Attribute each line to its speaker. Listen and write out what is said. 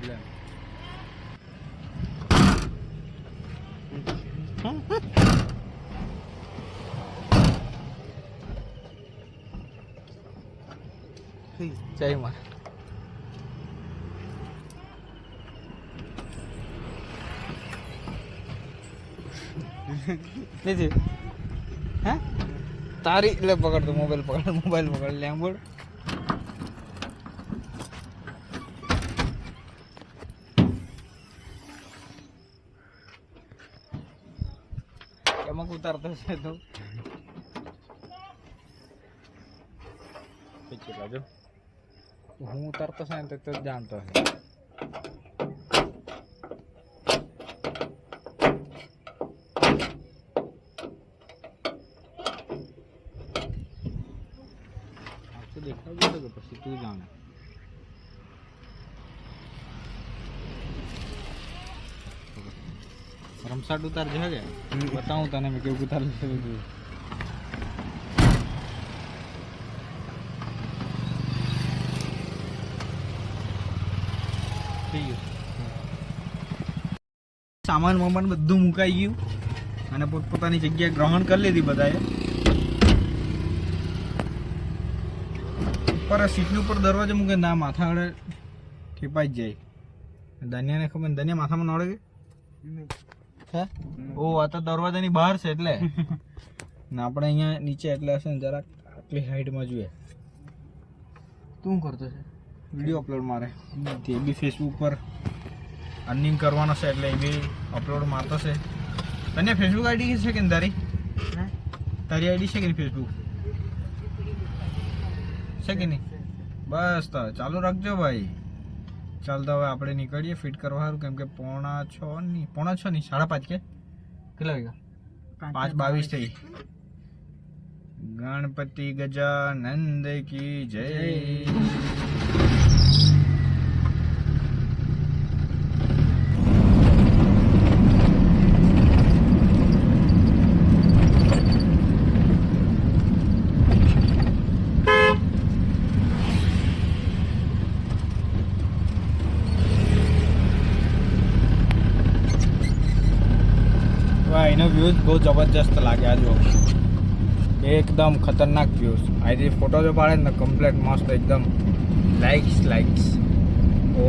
Speaker 1: જય માં નથી હે તારી એટલે પકડ તો મોબાઈલ પકડ લેમ્બોડ એમાં ઉતારતો છે તો બાજુ હું ઉતારતો છે ને તો જાણતો છે દેખાવ તો પછી તું જાણે રમસાટ ઉતાર છે કે બતાવું તને મેં કેવું ઉતાર થઈ ગયું સામાન વામાન બધું મુકાઈ ગયું અને પોતપોતાની જગ્યાએ ગ્રહણ કરી લીધી બધાએ ઉપર સીટની ઉપર દરવાજો મૂકે ના માથા વડે ઠેપાઈ જ જાય દાનિયાને ખબર દાનિયા માથામાં નડે કે હે ઓ આ તો દરવાજાની બહાર છે એટલે ને આપણે અહીંયા નીચે એટલે હશે ને જરાક આટલી હાઈટમાં જોઈએ તું કરતો છે વિડીયો અપલોડ મારે તે બી ફેસબુક પર અર્નિંગ કરવાનો છે એટલે એ બી અપલોડ મારતો છે તને ફેસબુક આઈડી છે કે તારી આઈડી છે કે નહીં ફેસબુક છે કે નહીં બસ તો ચાલુ રાખજો ભાઈ ચાલ તો હવે આપણે નીકળીએ ફિટ કરવા સારું કેમ કે પોણા છ નહીં 5:30 કે કેટલા વાગ્યા 5:22 થઈ ગણપતિ ગજાનંદ કી જય એનો વ્યૂઝ બહુ જબરજસ્ત લાગે આ જો એકદમ ખતરનાક વ્યૂઝ અહીંથી ફોટો જો પાડે ને કમ્પ્લીટ મસ્ત એકદમ લાઇક્સ ઓ